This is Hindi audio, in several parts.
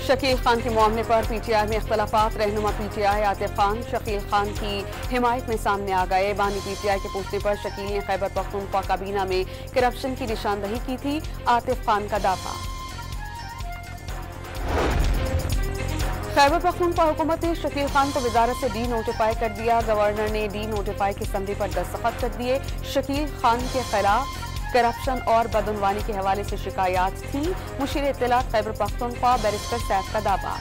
शकील खान के मामले पर पीटीआई में इख्तलाफात। रहनुमा पीटीआई आतिफ खान शकील खान की हिमायत में सामने आ गए। बानी पीटीआई के पूछने पर शकील ने खैबर पख्तूनख्वा काबीना में करप्शन की निशानदही की थी। आतिफ खान का दावा। खैबर पख्तूनख्वा हुकूमत ने शकील खान को वजारत से डी नोटिफाई कर दिया। गवर्नर ने डी नोटिफाई की समरी पर दस्तखत कर दिए। शकील खान के खिलाफ करप्शन और बदउनवानी के हवाले से शिकायत थी। मुशीर इत्तलात खैबर पख्तूनख्वा बैरिस्टर सैफ का दावा।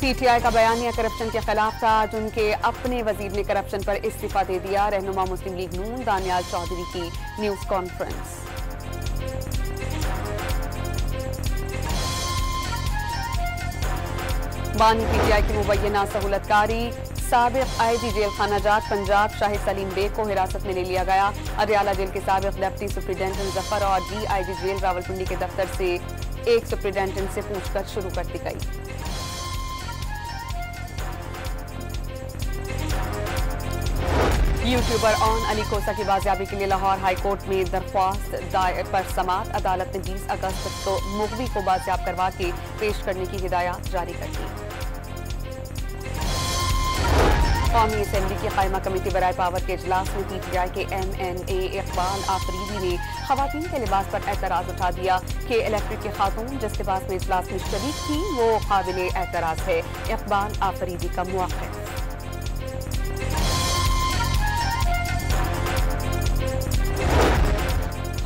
पीटीआई का बयानिया करप्शन के खिलाफ था। आज उनके अपने वजीर ने करप्शन पर इस्तीफा दे दिया। रहनुमा मुस्लिम लीग नून दानियाल चौधरी की न्यूज कॉन्फ्रेंस। बानी पीटीआई की मुबैना सहूलतकारी। साबिक आईजी जेल खाना जात पंजाब शाहिद सलीम बेग को हिरासत में ले लिया गया। अडयाला जेल के साबिक डिप्टी सुप्रिंटेंडेंट जफर और डीआईजी जेल रावलपिंडी के दफ्तर से एक सुप्रिंटेंडेंट से पूछताछ शुरू कर दी गई। यूट्यूबर ऑन अली कोसा की बाजियाबी के लिए लाहौर हाईकोर्ट में दरख्वास्त दायर पर समात। अदालत ने 20 अगस्त को मुगवी को बाजियाब करवा के पेश करने की हिदायत जारी कर दी। कौमी असेंबली की कायमा कमेटी बराए पावर के इजलास में पीटीआई के MNA इकबाल आफरीदी ने खवातीन के लिबास पर एतराज उठा दिया कि इलेक्ट्रिक की खातून जिस लिबास में इजलास में शरीक थी वो काबिले एतराज है। इकबाल आफरीदी का मुआखिफ।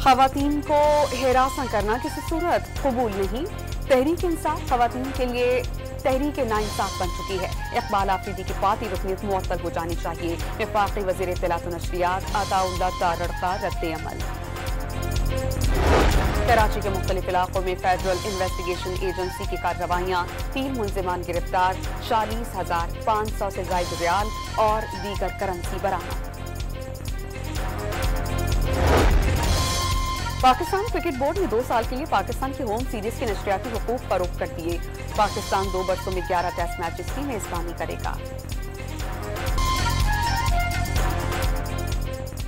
खवातीन को हिरासा करना किसी सूरत कबूल नहीं। तहरीक इंसाफ खवातीन के लिए तहरीक नाइंसाफ बन चुकी है। इकबाल आफरीदी की पार्टी रुकनीत मुअत्तल हो जानी चाहिए। वफाकी वज़ीर इत्तलात व नशरियात अताउल्लाह तारड़ का रद्द-ए-अमल। कराची के मुख्तलिफ इलाकों में फेडरल इन्वेस्टिगेशन एजेंसी की कार्रवाइयाँ। 3 मुलजिमान गिरफ्तार। 40,500 से ज़ायद रियाल और दीगर करेंसी बरामद। पाकिस्तान क्रिकेट बोर्ड ने 2 साल के लिए पाकिस्तान की होम सीरीज के नशरियाती हुकूक फरोख्त कर दिए। पाकिस्तान 2 बरसों में 11 टेस्ट मैचेस की मेजबानी करेगा।